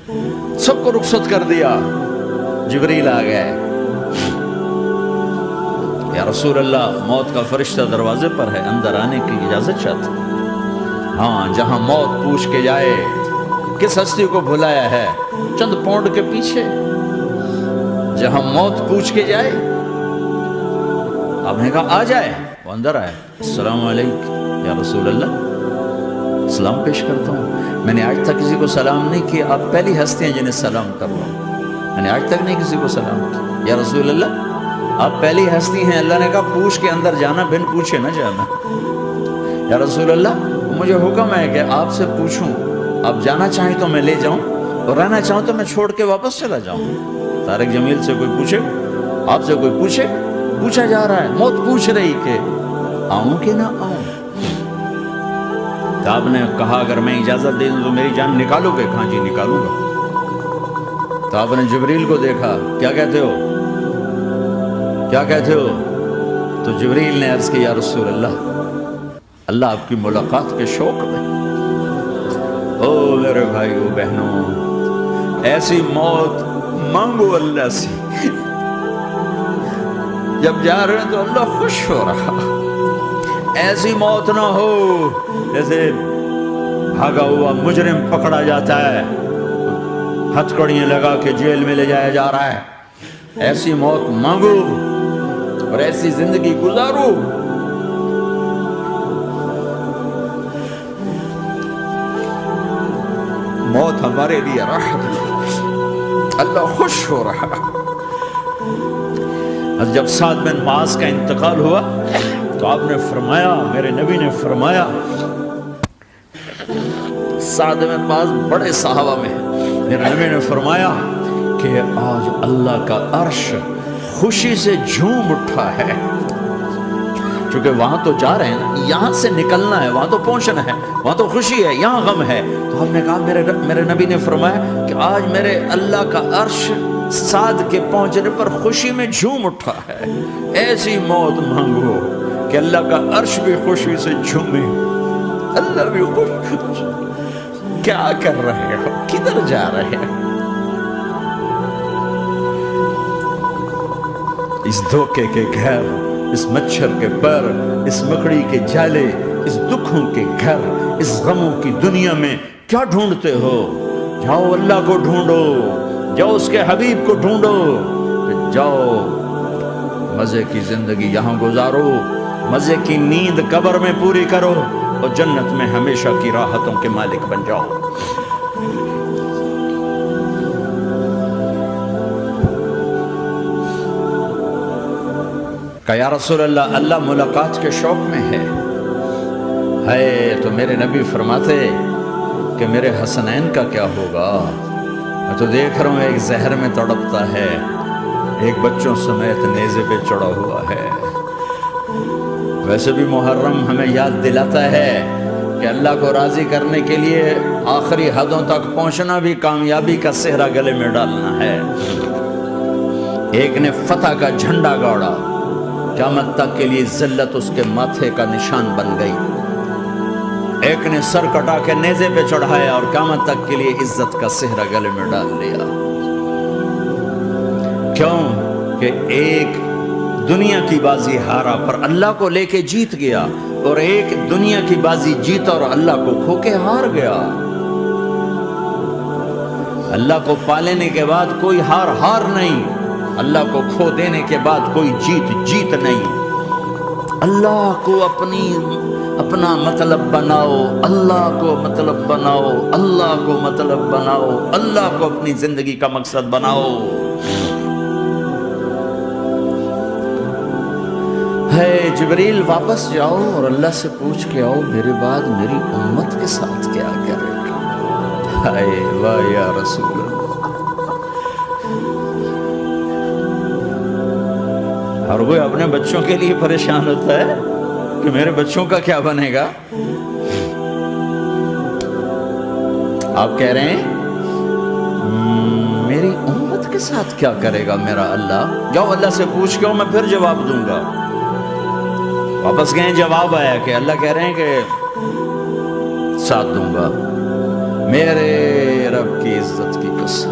سب کو رخصت کر دیا. جبریل آ گئے. یا رسول اللہ موت کا فرشتہ دروازے پر ہے, اندر آنے کی اجازت چاہتا. ہاں, جہاں موت پوچھ کے جائے کس ہستی کو بھلایا ہے, چند پونڈ کے پیچھے, جہاں موت پوچھ کے جائے. آپ نے کہا آ جائے, وہ اندر آئے. السلام علیکم یا رسول اللہ, سلام پیش کرتا ہوں. میں نے آج تک کسی کو سلام نہیں کیا, آپ پہلی ہستی ہیں جنہیں سلام کر رہا ہوں. میں نے آج تک نہیں کسی کو سلام کیا. یا رسول اللہ آپ پہلی ہستی ہیں. اللہ نے کہا پوچھ کے اندر جانا, بن پوچھے نہ جانا. یا رسول اللہ مجھے حکم ہے کہ آپ سے پوچھوں, آپ جانا چاہیں تو میں لے جاؤں, اور رہنا چاہوں تو میں چھوڑ کے واپس چلا جاؤں. طارق جمیل سے کوئی پوچھے, آپ سے کوئی پوچھے, پوچھا جا رہا ہے, موت پوچھ رہی کہ آؤں کہ نہ آؤں. تو آپ نے کہا اگر میں اجازت دے دوں تو میری جان نکالو گے؟ کہاں جی نکالوں گا. تو آپ نے جبریل کو دیکھا, کیا کہتے ہو, کیا کہتے ہو؟ تو جبریل نے عرض کی یا رسول اللہ, اللہ آپ کی ملاقات کے شوق میں. او میرے بھائیو بہنوں, ایسی موت مانگو اللہ سے. جب جا رہے ہیں تو اللہ خوش ہو رہا. ایسی موت نہ ہو جیسے بھاگا ہوا مجرم پکڑا جاتا ہے, ہتھکڑیاں لگا کے جیل میں لے جایا جا رہا ہے. ایسی موت مانگو اور ایسی زندگی گزارو. موت ہمارے لیے راحت ہے, اللہ خوش ہو رہا. جب سعد بن معاذ کا انتقال ہوا تو آپ نے فرمایا, میرے نبی نے فرمایا, سعد بن معاذ بڑے صحابہ میں ہیں, میرے نبی نے فرمایا کہ آج اللہ کا عرش خوشی سے جھوم اٹھا ہے. چونکہ وہاں تو جا رہے ہیں نا, یہاں سے نکلنا ہے, وہاں تو پہنچنا ہے, وہاں تو خوشی ہے, یہاں غم ہے. تو ہم نے کہا میرے نبی نے فرمایا کہ آج میرے اللہ کا عرش سعد کے پہنچنے پر خوشی میں جھوم اٹھا ہے. ایسی موت مانگو کہ اللہ کا عرش بھی خوشی سے جھومے, اللہ بھی خوش. کیا کر رہے ہو, کدھر جا رہے ہیں؟ اس دھوکے کے گھر, اس مچھر کے پر, اس مکڑی کے جالے, اس دکھوں کے گھر, اس غموں کی دنیا میں کیا ڈھونڈتے ہو؟ جاؤ اللہ کو ڈھونڈو, جاؤ اس کے حبیب کو ڈھونڈو, جاؤ مزے کی زندگی یہاں گزارو, مزے کی نیند قبر میں پوری کرو, اور جنت میں ہمیشہ کی راحتوں کے مالک بن جاؤ. کہ یا رسول اللہ, اللہ ملاقات کے شوق میں ہے. تو میرے نبی فرماتے کہ میرے حسنین کا کیا ہوگا؟ میں تو دیکھ رہا ہوں ایک زہر میں تڑپتا ہے, ایک بچوں سمیت نیزے پہ چڑھا ہوا ہے. ویسے بھی محرم ہمیں یاد دلاتا ہے کہ اللہ کو راضی کرنے کے لیے آخری حدوں تک پہنچنا بھی کامیابی کا صحرا گلے میں ڈالنا ہے. ایک نے فتح کا جھنڈا گاڑا, قیامت تک کے لیے ذلت اس کے ماتھے کا نشان بن گئی. ایک نے سر کٹا کے نیزے پہ چڑھایا اور قیامت تک کے لیے عزت کا صحرا گلے میں ڈال لیا. کیوں کہ ایک دنیا کی بازی ہارا پر اللہ کو لے کے جیت گیا, اور ایک دنیا کی بازی جیتا اور اللہ کو کھو کے ہار گیا. اللہ کو پا لینے کے بعد کوئی ہار نہیں, اللہ کو کھو دینے کے بعد کوئی جیت نہیں. اللہ کو اپنا مطلب بناؤ, اللہ کو مطلب بناؤ, اللہ کو مطلب بناؤ, اللہ کو اپنی زندگی کا مقصد بناؤ. ہے جبریل واپس جاؤ اور اللہ سے پوچھ کے آؤ میرے بعد میری امت کے ساتھ کیا کرے گا. ہائے واہ یا رسول اللہ. اور وہ اپنے بچوں کے لیے پریشان ہوتا ہے کہ میرے بچوں کا کیا بنے گا. آپ کہہ رہے ہیں میری امت کے ساتھ کیا کرے گا میرا اللہ. جاؤ اللہ سے پوچھ کے میں پھر جواب دوں گا. واپس گئے, جواب آیا کہ اللہ کہہ رہے ہیں کہ ساتھ دوں گا. میرے رب کی عزت کی قسم،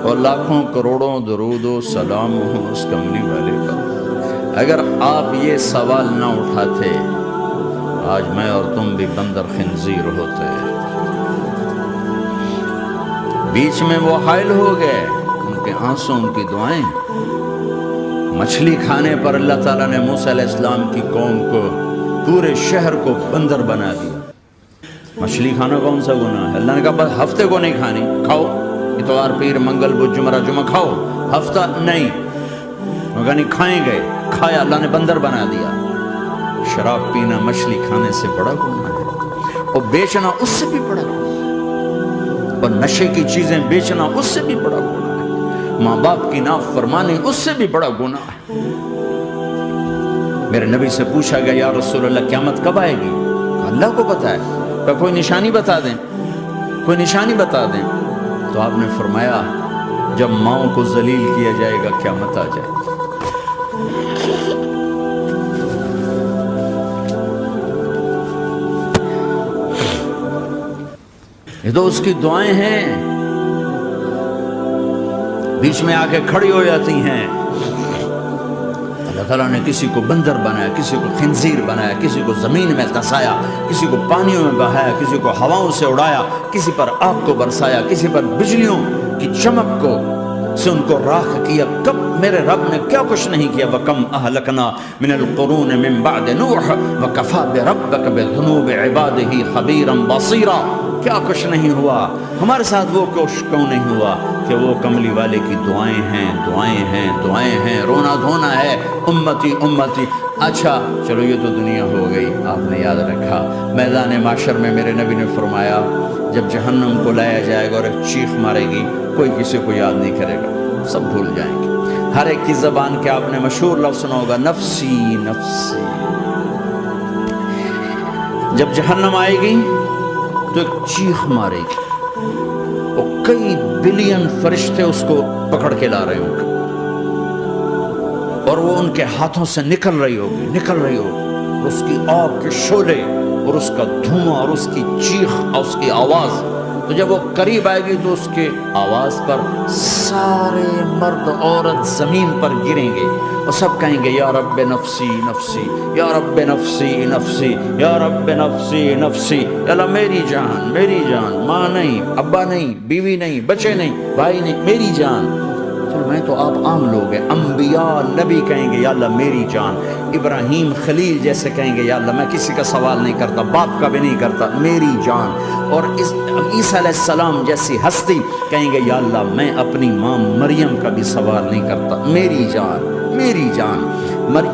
اور لاکھوں کروڑوں درود و سلام ہوں اس کملی والے پر، اگر آپ یہ سوال نہ اٹھاتے آج میں اور تم بھی بندر خنزیر ہوتے۔ بیچ میں وہ حائل ہو گئے، ان کے آنسوں، ان کی دعائیں۔ مچھلی کھانے پر اللہ تعالیٰ نے موسیٰ علیہ السلام کی قوم کو، پورے شہر کو بندر بنا دیا۔ مچھلی کھانا کون سا گناہ ہے؟ اللہ نے کہا بس ہفتے کو نہیں کھانی، کھاؤ اتوار پیر منگل بدھ جمعہ جمعہ کھاؤ، ہفتہ نہیں۔ وہ کہا نہیں کھائیں گے، کھایا، اللہ نے بندر بنا دیا۔ شراب پینا مچھلی کھانے سے بڑا گناہ ہے، اور بیچنا اس سے بھی بڑا گناہ ہے، اور نشے کی چیزیں بیچنا اس سے بھی بڑا گناہ ہے، ماں باپ کی نافرمانی اس سے بھی بڑا گناہ ہے۔ میرے نبی سے پوچھا گیا یا رسول اللہ قیامت کب آئے گی؟ اللہ کو پتا ہے، کہ کوئی نشانی بتا دیں، کوئی نشانی بتا دیں۔ تو آپ نے فرمایا جب ماؤں کو ذلیل کیا جائے گا قیامت آ جائے گی۔ یہ تو اس کی دعائیں ہیں، بیچ میں آ کے کھڑی ہو جاتی ہیں۔ اللہ تعالیٰ نے کسی کو بندر بنایا، کسی کو خنزیر بنایا، کسی کو زمین میں دھسایا، کسی کو پانیوں میں بہایا، کسی کو ہواؤں سے اڑایا، کسی پر آگ کو برسایا، کسی پر بجلیوں کی چمک کو سے ان کو راکھ کیا۔ کب میرے رب نے کیا کچھ نہیں کیا۔ وَكَمْ أَهْلَكْنَا مِنَ الْقُرُونِ مِنْ بَعْدِ نُوحٍ وَكَفَى بِرَبِّكَ بِذُنُوبِ عِبَادِهِ خَبِيرًا بَصِيرًا۔ کیا کچھ نہیں ہوا ہمارے ساتھ، وہ کچھ کیوں نہیں ہوا کہ وہ کملی والے کی دعائیں ہیں، دعائیں ہیں، دعائیں ہیں، رونا دھونا ہے، امتی امتی۔ اچھا چلو یہ تو دنیا ہو گئی، آپ نے یاد رکھا میدان معاشر میں میرے نبی نے فرمایا جب جہنم کو لایا جائے گا اور ایک چیخ مارے گی، کوئی کسی کو یاد نہیں کرے گا، سب بھول جائیں گے۔ ہر ایک کی زبان کے آپ نے مشہور لفظ سنا ہوگا نفسی نفسی۔ جب جہنم آئے گی تو ایک چیخ مارے گی، اور کئی بلین فرشتے اس کو پکڑ کے لا رہے ہوں گے، اور وہ ان کے ہاتھوں سے نکل رہی ہوگی، اور اس کی آگ کے شعلے اور اس کا دھواں اور اس کی چیخ اور اس کی آواز۔ تو جب وہ قریب آئے گی تو اس کے آواز پر سارے مرد عورت زمین پر گریں گے اور سب کہیں گے یا رب نفسی نفسی، یا رب نفسی نفسی، یا رب نفسی نفسی۔ اللہ میری جان، میری جان، ماں نہیں، ابا نہیں، بیوی نہیں، بچے نہیں، بھائی نہیں، میری جان۔ چلو میں تو آپ عام لوگ ہیں، انبیاء نبی کہیں گے یا اللہ میری جان، ابراہیم خلیل جیسے کہیں گے یا اللہ میں کسی کا سوال نہیں کرتا، باپ کا بھی نہیں کرتا، میری جان۔ اور عیسیٰ علیہ السلام جیسی ہستی کہیں گے یا اللہ میں اپنی ماں مریم کا بھی سوال نہیں کرتا، میری جان، میری جان۔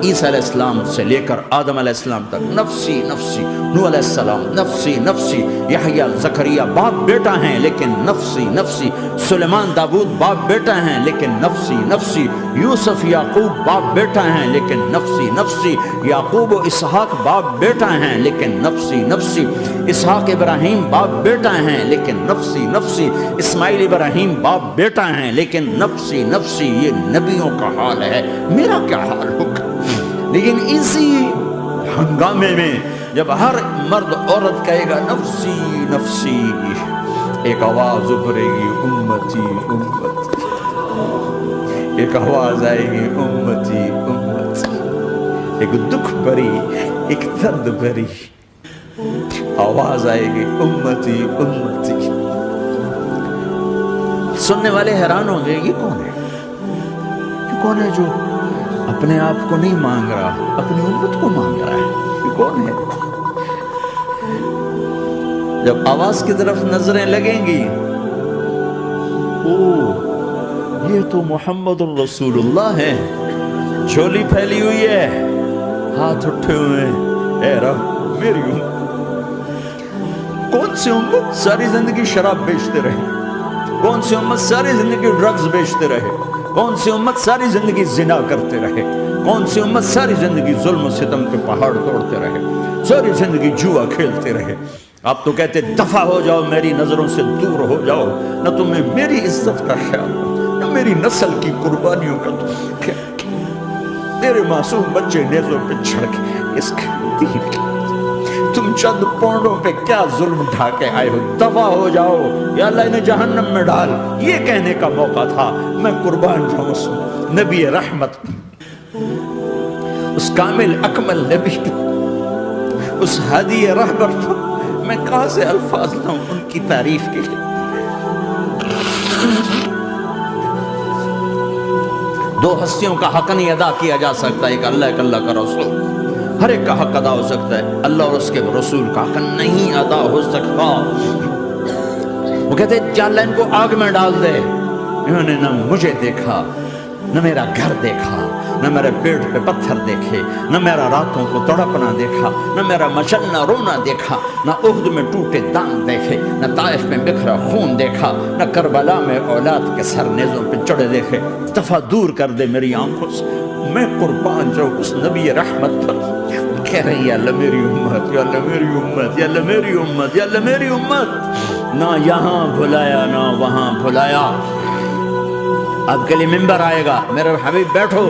عیسیٰ علیہ السلام سے لے کر آدم علیہ السلام تک نفسی نفسی، نوح علیہ السلام نفسی نفسی، یحییٰ زکریا باپ بیٹا ہیں لیکن نفسی نفسی، سلیمان داؤد باپ بیٹا ہیں لیکن نفسی نفسی، یوسف یعقوب باپ بیٹا ہیں لیکن نفسی نفسی، یعقوب و اسحاق باپ بیٹا ہیں لیکن نفسی نفسی، اسحاق ابراہیم باپ بیٹا ہیں لیکن نفسی نفسی، اسماعیل ابراہیم باپ بیٹا ہیں لیکن نفسی نفسی۔ یہ نبیوں کا حال ہے، میرا کیا حال ہوگا؟ لیکن اسی ہنگامے میں جب ہر مرد عورت کہے گا نفسی نفسی، ایک آواز ابھرے گی امتی امتی، ایک آواز آئے گی امتی امتی، ایک دکھ بھری، ایک درد بھری آواز آئے گی امتی امتی۔ سننے والے حیران ہوں گے یہ کون ہے، یہ کون ہے جو اپنے آپ کو نہیں مانگ رہا، اپنی امت کو مانگ رہا ہے، یہ کون ہے؟ جب آواز کی طرف نظریں لگیں گی، یہ تو محمد الرسول اللہ ہے، جھولی پھیلی ہوئی ہے، ہاتھ اٹھے ہوئے ہیں، اے رب میری امت۔ کون سی امت ساری زندگی شراب بیچتے رہے، کون سی امت ساری زندگی ڈرگز بیچتے رہے، کون سی امت ساری زندگی زنا کرتے رہے، کون سی امت ساری زندگی ظلم و ستم کے پہاڑ توڑتے رہے، ساری زندگی جوا کھیلتے رہے۔ آپ تو کہتے دفع ہو جاؤ، میری نظروں سے دور ہو جاؤ، نہ تمہیں میری عزت کا خیال ہو، نہ میری نسل کی قربانیوں کا تمہیں خیال کیا۔ میرے معصوم بچے نیزوں پہ چھڑ کے اس کے دین کی، تم چند پونڈوں پہ کیا ظلم ڈھا کے آئے ہو، دفع ہو جاؤ یا اللہ انہیں جہنم میں ڈال. یہ کہنے کا موقع تھا. میں قربان جاؤں اس نبی رحمت، اس کامل اکمل نبی، اس ہادی رہبر کو میں کہاں سے الفاظ لاؤں ان کی تعریف کے لیے. دو ہستیوں کا حق نہیں ادا کیا جا سکتا، ایک اللہ، ایک اللہ کا رسول. ہر ایک کا حق ادا ہو سکتا ہے، اللہ اور اس کے رسول کا حق نہیں ادا ہو سکتا. وہ کہتے ہیں کہ اللہ ان کو آگ میں ڈال دے. انہوں نے نہ مجھے دیکھا، نہ میرا گھر دیکھا، نہ میرے پیٹ پہ پتھر دیکھے، نہ میرا راتوں کو تڑپنا دیکھا، نہ میرا مچلنا رونا دیکھا، نہ احد میں ٹوٹے دانت دیکھے، نہ طائف میں بکھرا خون دیکھا، نہ کربلا میں اولاد کے سر نیزوں پہ چڑھے دیکھے. دفع دور کر دے میری آنکھوں سے. میں قربان جاؤں اس نبی رحمت پر. کہہ رہے یا اللہ میری امت، یا اللہ میری امت، یا اللہ میری امت، یا اللہ میری امت. نہ یہاں بھلایا نہ وہاں بھلایا. آپ کے لیے ممبر آئے گا، میرے حبیب بیٹھو،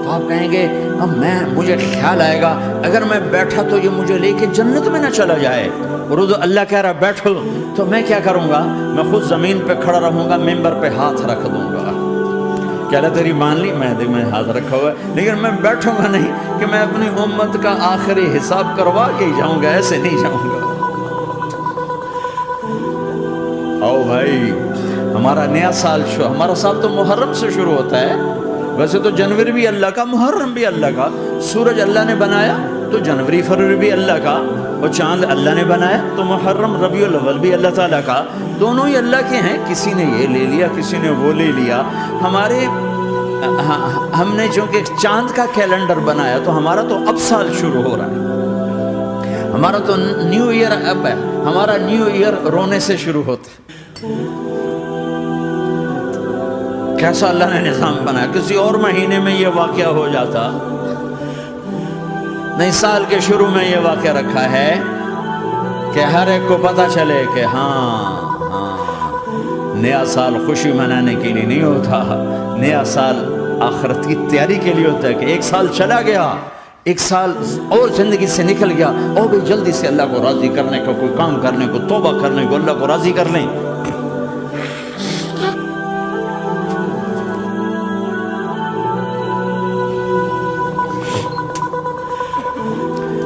تو آپ کہیں گے اب مجھے خیال آئے گا اگر میں بیٹھا تو یہ مجھے لے کے جنت میں نہ چلا جائے. اور اللہ کہہ رہا بیٹھو، تو میں کیا کروں گا؟ میں خود زمین پہ کھڑا رہوں گا، ممبر پہ ہاتھ رکھ دوں گا. کیا اللہ تیری مان لی؟ میں ہاتھ رکھا ہوا ہے، لیکن میں بیٹھوں گا نہیں کہ میں اپنی امت کا آخری حساب کروا کے ہی جاؤں گا، ایسے نہیں جاؤں گا. آؤ بھائی، ہمارا نیا سال ہمارا سال تو محرم سے شروع ہوتا ہے. ویسے تو جنوری بھی اللہ کا، محرم بھی اللہ کا. سورج اللہ نے بنایا تو جنوری فروری بھی اللہ کا، اور چاند اللہ نے بنایا تو محرم ربیع الاول بھی اللہ تعالیٰ کا. دونوں ہی اللہ کے ہیں. کسی نے یہ لے لیا، کسی نے وہ لے لیا. ہم نے چونکہ چاند کا کیلنڈر بنایا تو ہمارا تو اب سال شروع ہو رہا ہے. ہمارا تو نیو ایئر اب ہے. ہمارا نیو ایئر رونے سے شروع ہوتا ہے. کیسا اللہ نے نظام بنایا. کسی اور مہینے میں یہ واقعہ ہو جاتا نہیں، سال کے شروع میں یہ واقعہ رکھا ہے کہ ہر ایک کو پتہ چلے کہ ہاں نیا سال خوشی منانے کے لیے نہیں ہوتا، نیا سال آخرت کی تیاری کے لیے ہوتا ہے. کہ ایک سال چلا گیا، ایک سال اور زندگی سے نکل گیا، اور بھی جلدی سے اللہ کو راضی کرنے کا کوئی کام کرنے کو، توبہ کرنے کو، اللہ کو راضی کر لیں.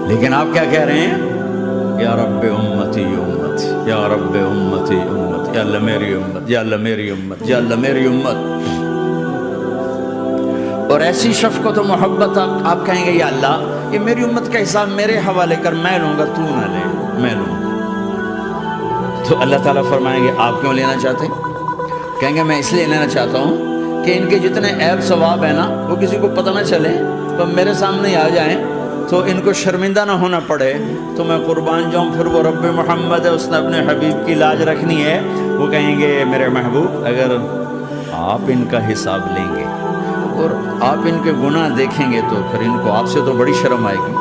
لیکن آپ کیا کہہ رہے ہیں؟ یا رب امتی امت، یا رب امتی امت، یا اللہ میری امت، یا اللہ میری امت، یا اللہ میری امت. اور ایسی شفقت و محبت آپ کہیں گے یا اللہ یہ میری امت کا حساب میرے حوالے کر، میں لوں گا، تو نہ لے، میں لوں گا. تو اللہ تعالیٰ فرمائیں گے آپ کیوں لینا چاہتے ہیں؟ کہیں گے میں اس لیے لینا چاہتا ہوں کہ ان کے جتنے عیب ثواب ہیں نا وہ کسی کو پتہ نہ چلے، تو میرے سامنے آ جائیں تو ان کو شرمندہ نہ ہونا پڑے. تو میں قربان جاؤں. پھر وہ رب محمد ہے، اس نے اپنے حبیب کی لاج رکھنی ہے. وہ کہیں گے میرے محبوب اگر آپ ان کا حساب لیں گے اور آپ ان کے گناہ دیکھیں گے تو پھر ان کو آپ سے تو بڑی شرم آئے گی.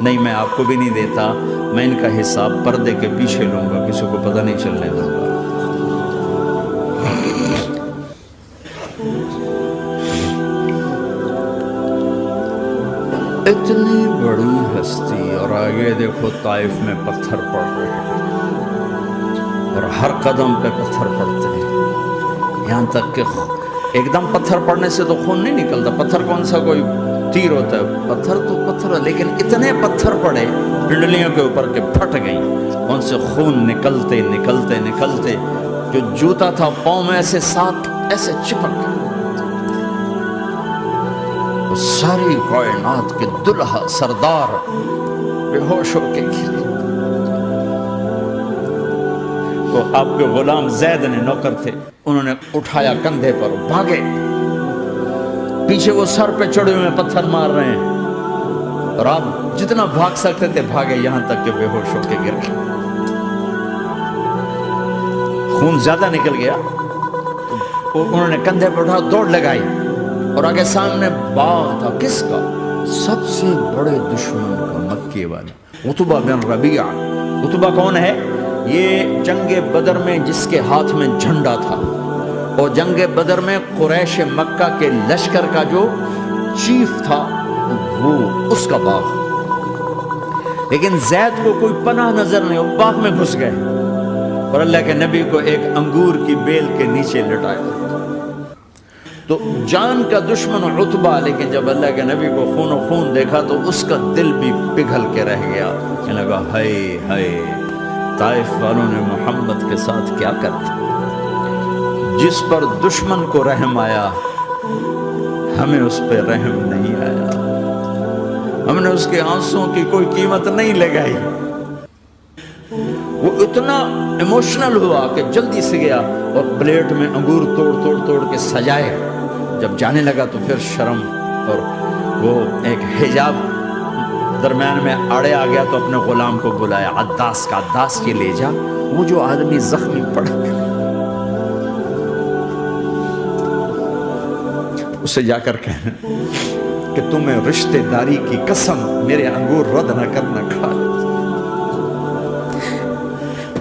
نہیں، میں آپ کو بھی نہیں دیتا، میں ان کا حساب پردے کے پیچھے لوں گا، کسی کو پتہ نہیں چلنے دوں گا. اتنی بڑی ہستی، اور آگے دیکھو طائف میں پتھر پڑ رہے ہیں، اور ہر قدم پہ پتھر پڑتے ہیں. یہاں تک کہ ایک دم پتھر پڑنے سے تو خون نہیں نکلتا. پتھر کون سا کوئی تیر ہوتا ہے؟ پتھر تو پتھر ہے، لیکن اتنے پتھر پڑے پنڈلیوں کے اوپر کے پھٹ گئیں. ان سے خون نکلتے نکلتے نکلتے جو جوتا تھا پاؤں میں ایسے ساتھ ایسے چپک گئے. ساری کائنات کے دلہا سردار بے ہوش ہو کے گرے. تو آپ کے غلام زید نے نوکر تھے، انہوں نے اٹھایا کندھے پر، بھاگے. پیچھے وہ سر پہ چڑھے ہوئے پتھر مار رہے ہیں، اور آپ جتنا بھاگ سکتے تھے بھاگے، یہاں تک کہ بے ہوش ہو کے گر گئے. خون زیادہ نکل گیا تو انہوں نے کندھے پر اٹھا، دوڑ لگائی، اور آگے سامنے باغ تھا. کس کا؟ سب سے بڑے دشمن کا، مکے والا عتبہ بن ربیعہ. عتبہ کون ہے؟ یہ جنگ بدر میں جس کے ہاتھ میں جھنڈا تھا، اور جنگ بدر میں قریش مکہ کے لشکر کا جو چیف تھا وہ اس کا باغ. لیکن زید کو کوئی پناہ نظر نہیں، وہ باغ میں گھس گئے اور اللہ کے نبی کو ایک انگور کی بیل کے نیچے لٹایا۔ تو جان کا دشمن عتبہ، لیکن جب اللہ کے نبی کو خون و خون دیکھا تو اس کا دل بھی پگھل کے رہ گیا، کہنے لگا ہائے ہائے، طائف والوں نے محمد کے ساتھ کیا کرتا، جس پر دشمن کو رحم آیا ہمیں اس پہ رحم نہیں آیا، ہم نے اس کے آنسوں کی کوئی قیمت نہیں لگائی۔ وہ اتنا ایموشنل ہوا کہ جلدی سے گیا اور پلیٹ میں انگور توڑ کے سجائے۔ جب جانے لگا تو پھر شرم اور وہ ایک حجاب درمیان میں آڑے آ گیا تو اپنے غلام کو بلایا، عداس کا، عداس کے لے جا وہ جو آدمی زخمی پڑ گیا، اسے جا کر کہنا کہ تمہیں رشتہ داری کی قسم میرے انگور رد نہ کرنا کھا۔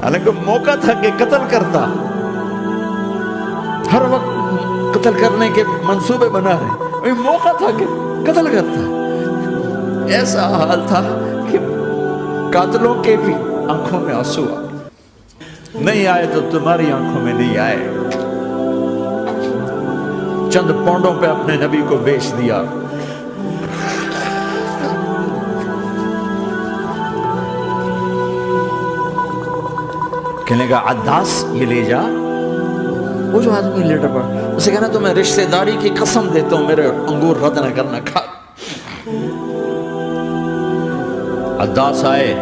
حالانکہ موقع تھا کہ قتل کرتا، ہر وقت قتل کرنے کے منصوبے بنا رہے، موقع تھا کہ قتل کرتا۔ ایسا حال تھا کہ قاتلوں کے بھی آنکھوں میں آنسو آئے، نہیں آئے تو تمہاری آنکھوں میں نہیں آئے۔ چند پونڈوں پہ اپنے نبی کو بیچ دیا۔ کہنے کا عداس یہ لے جا، وہ جو آدمی لیٹا پڑا، اسے کہنا تو میں رشتہ داری کی قسم دیتا ہوں میرے انگور رد نہ کرنا کھا۔ عداس آئے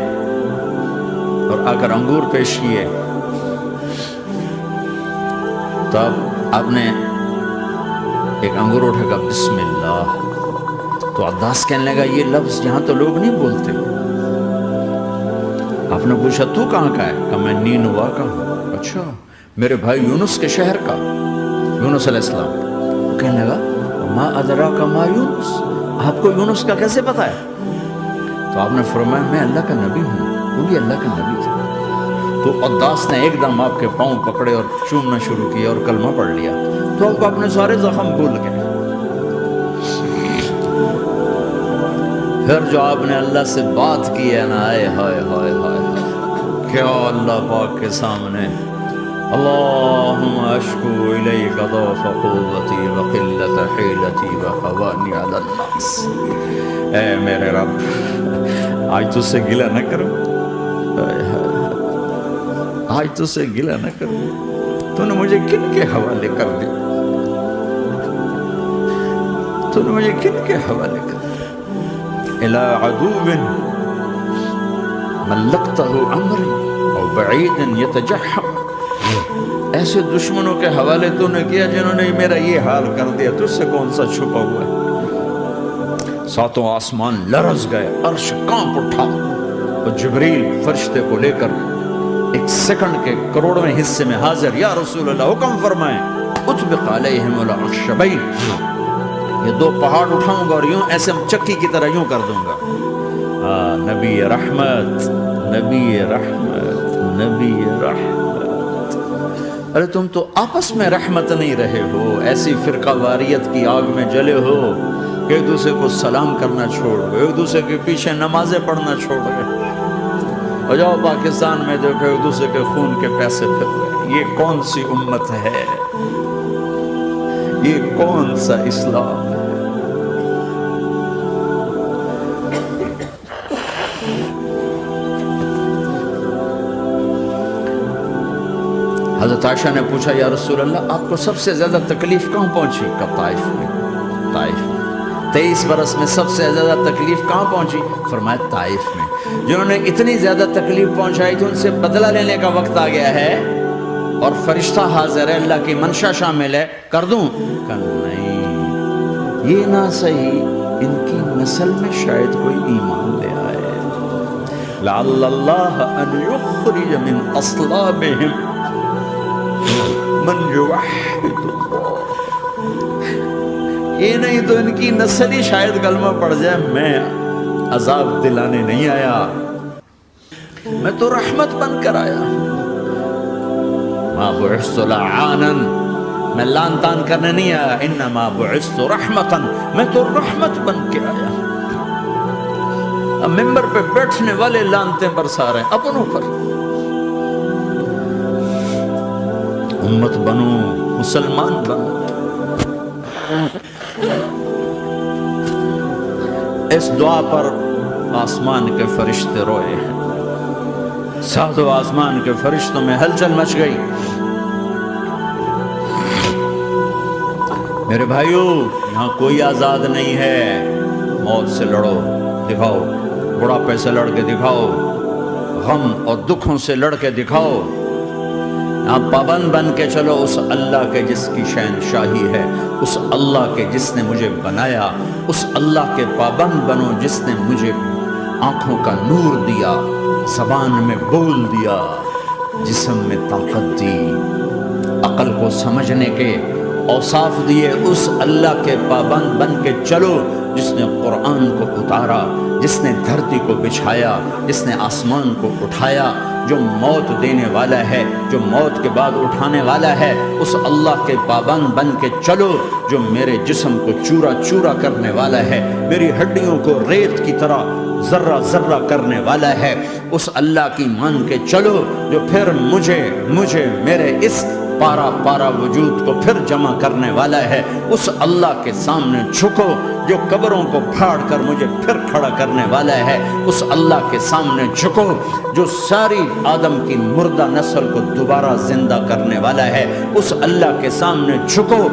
اور آ کر انگور پیش کیے، تب آپ نے ایک انگور اٹھا کر بسم اللہ، تو عداس کہنے لگا یہ لفظ یہاں تو لوگ نہیں بولتے۔ آپ نے پوچھا تو کہاں کا ہے؟ کہا میں نینوا کا ہوں۔ اچھا، میرے بھائی یونس کے شہر کا، یونس علیہ السلام۔ وہ کہنے لگا ما ادراک ما یونس، آپ کو یونس کا کیسے پتا ہے؟ تو آپ نے فرمایا میں اللہ کا نبی ہوں، وہ بھی اللہ کا نبی تھا۔ تو عداس نے ایک دم آپ کے پاؤں پکڑے اور چومنا شروع کیا اور کلمہ پڑھ لیا، تو آپ کو اپنے سارے زخم بھول گئے۔ پھر جو آپ نے اللہ سے بات کی ہے نا، آئے ہائے ہائے ہائے، کیا اللہ پاک کے سامنے اللہم اشکو الیک ضعف قوتی وقلت حیلتی وحوانی علی الناس، اے میرے رب آج تجھ سے گلہ نہ کروں، آج تجھ سے گلہ نہ کروں، تو نے مجھے کن کے حوالے کر دیا، تو نے مجھے کن کے حوالے کر دیا، الی عدو ملکتہ عمری او بعید یتجحم، ایسے دشمنوں کے حوالے تو نے کیا جنہوں نے میرا یہ حال کر دیا، تجھ سے کون سا چھپا ہوا ہے۔ ساتوں آسمان لرز گئے، عرش کانپ اٹھا، اور جبریل فرشتے کو لے کر ایک سیکنڈ کے کروڑویں حصے میں حاضر، یا رسول اللہ حکم فرمائیں اطبق علیہم الاخشبین، یہ دو پہاڑ اٹھاؤں گا اور یوں ایسے چکی کی طرح یوں کر دوں گا۔ نبی رحمت، نبی رحمت، نبی رحمت۔ ارے تم تو آپس میں رحمت نہیں رہے ہو، ایسی فرقہ واریت کی آگ میں جلے ہو کہ ایک دوسرے کو سلام کرنا چھوڑ گئے، ایک دوسرے کے پیچھے نمازیں پڑھنا چھوڑ گئے، اور جاؤ پاکستان میں دیکھو ایک دوسرے کے خون کے پیسے پھر گئے۔ یہ کون سی امت ہے؟ یہ کون سا اسلام ہے؟ حضرت عائشہ نے پوچھا یا رسول اللہ آپ کو سب سے زیادہ تکلیف کہاں پہنچی؟ کہا طائف میں، طائف میں۔ 23 برس میں سب سے زیادہ تکلیف کہاں پہنچی؟ فرمایا طائف میں۔ جنہوں نے اتنی زیادہ تکلیف پہنچائی تھی ان سے بدلہ لینے کا وقت آ گیا ہے، اور فرشتہ حاضر ہے، اللہ کی منشا شامل ہے، کر دوں؟ کہا نہیں، یہ نہ صحیح، ان کی نسل میں شاید کوئی ایمان لے آئے، لعل اللہ ان یخرج من اصلابہم من یوحد اللہ، یہ نہیں تو ان کی نسل ہی شاید کلمہ پڑھ جائے، میں عذاب دلانے نہیں آیا، میں تو رحمت بن کر آیا، ما بعثت لعانا، میں لان تان کرنے نہیں آیا، انما بعثت رحمتا، میں تو رحمت بن کے آیا۔ اب ممبر پہ بیٹھنے والے لانتیں برسا رہے ہیں اپنوں پر. امت بنو، مسلمان بنو. اس دعا پر آسمان کے فرشتے روئے ہیں. ساتوں آسمان کے فرشتوں میں ہلچل مچ گئی. میرے بھائیو، یہاں کوئی آزاد نہیں ہے. موت سے لڑو، دکھاؤ. بڑھاپے سے لڑ کے دکھاؤ. غم اور دکھوں سے لڑ کے دکھاؤ. آپ پابند بن کے چلو اس اللہ کے جس کی شہنشاہی ہے، اس اللہ کے جس نے مجھے بنایا. اس اللہ کے پابند بنو جس نے مجھے آنکھوں کا نور دیا، زبان میں بول دیا، جسم میں طاقت دی، عقل کو سمجھنے کے اوصاف دیے. اس اللہ کے پابند بن کے چلو جس نے قرآن کو اتارا، جس نے دھرتی کو بچھایا، جس نے آسمان کو اٹھایا، جو موت دینے والا ہے، جو موت کے بعد اٹھانے والا ہے. اس اللہ کے پابند بن کے چلو جو میرے جسم کو چورا چورا کرنے والا ہے، میری ہڈیوں کو ریت کی طرح ذرہ ذرہ کرنے والا ہے. اس اللہ کی مان کے چلو جو پھر مجھے میرے اس پارا پارا وجود کو پھر جمع کرنے والا ہے. اس اللہ کے سامنے جھکو جو قبروں کو پھاڑ کر مجھے پھر کھڑا کرنے والا ہے. اس اللہ کے سامنے جھکو جو ساری آدم کی مردہ نسل کو دوبارہ زندہ کرنے والا ہے. اس اللہ کے سامنے جھکو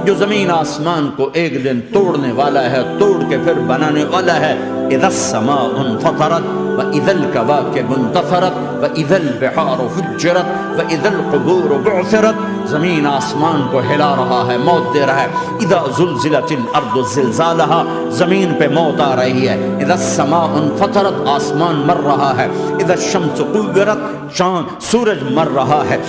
جو زمین آسمان کو ایک دن توڑنے والا ہے، توڑ کے پھر بنانے والا ہے. اذا السماء انفطرت واذا الكواكب انتثرت واذا البحار فجرت واذا القبور بعثرت. زمین آسمان کو ہلا رہا ہے، موت دے رہا ہے. اذا زلزلت الارض زلزالها، زمین پہ موت آ رہی ہے. اذا السماء انفطرت، آسمان مر رہا ہے. اذا الشمس كورت، چاند سورج مر رہا ہے.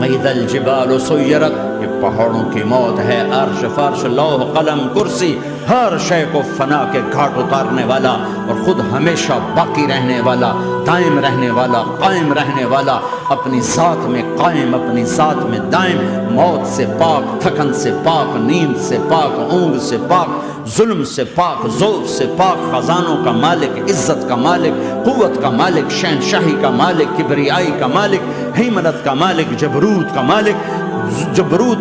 وَإِذَا الْجِبَالُ سُيِّرَتْ، یہ پہاڑوں کی موت ہے. عرش فرش لوح قلم کرسی، ہر شے کو فنا کے گھاٹ اتارنے والا اور خود ہمیشہ باقی رہنے والا، دائم رہنے والا، قائم رہنے والا، اپنی ذات میں قائم، اپنی ذات میں دائم. موت سے پاک، تھکن سے پاک، نیند سے پاک، اونگ سے پاک، ظلم سے پاک، ذوق سے پاک، خزانوں کا مالک، عزت کا مالک، قوت کا مالک، شہنشاہی کا مالک، کبریائی کا مالک، ہیمنت کا مالک، جبروت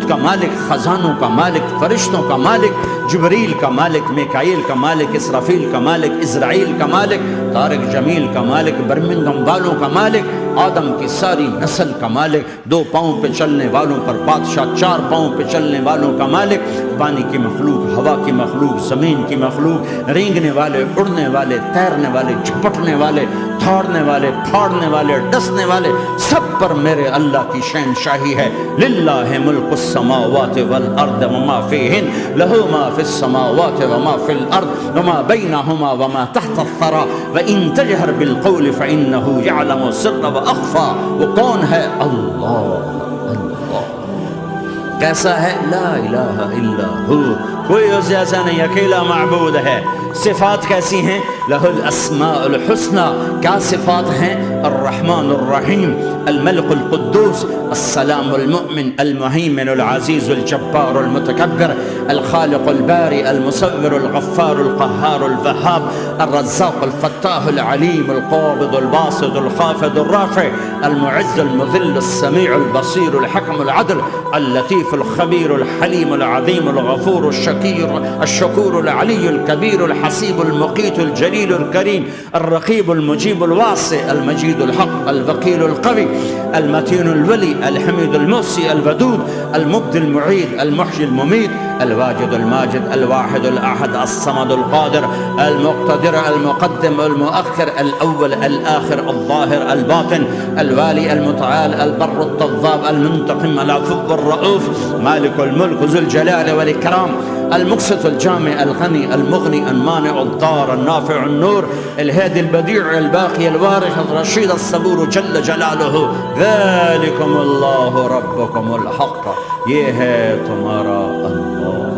کا مالک، خزانوں کا مالک، فرشتوں کا مالک، جبریل کا مالک، میکائیل کا مالک، اسرافیل کا مالک، اسرائیل کا مالک، طارق جمیل کا مالک، برمنگم والوں کا مالک، آدم کی ساری نسل کا مالک، 2 پاؤں پہ چلنے والوں پر بادشاہ، 4 پاؤں پہ چلنے والوں کا مالک، پانی کی مخلوق، ہوا کی مخلوق، زمین کی مخلوق، رینگنے والے، اڑنے والے، تیرنے والے، جھپٹنے والے، دھاڑنے والے، پھاڑنے والے، ڈسنے والے، سب پر میرے اللہ کی شہنشاہی ہے. للہ ملک السماوات والارض وما فیہن، لہ ما فی السماوات وما فی الارض وما بینہما وما تحت الثری وان تجہر بالقول فانہ یعلم السر واخفی. وہ کون ہے؟ اللہ. کیسا ہے؟ لا الہ الا ہو، کوئی اس جیسا نہیں، اکیلا معبود ہے. صفات کیسی ہیں؟ لہ الاسماء الحسنى. کیا صفات ہیں؟ الرحمن الرحیم، الملک القدوس، السلام المؤمن، المہیمن العزیز الجبار المتکبر، الخالق الباری المصور الغفار القہار الوہاب، الرزاق الفتاح العلیم القابض الباسط الخافض الرافع، المعز المذل السمیع البصیر الحکم العدل، اللطیف الخبیر الحلیم العظیم الغفور الشکور العلی الکبیر الحسیب المقیت الجلیل الکریم، الرقیب المجیب الواسع، المجید الحق، الوکیل القوی، المتین الولی، الحمید المحصی، الودود، المبدی المعید، المحیی الممید، الواجد الماجد، الواحد الأحد، الصمد القادر، المقتدر، المقدم، المؤخر، الأول، الآخر، الظاهر، الباطن، الوالي، المتعال، البر التضاب، المنتقم، العفو الرؤوف، مالك الملك ذو الجلال والإكرام، المقسط الجامع، الغني، المغني، المانع، الضار، النافع، النور، الهادي، البديع، الباقي، الوارث، الرشيد، الصبور جل جلاله. ذلكم الله ربكم الحق، یہ ہے تمہارا اللہ.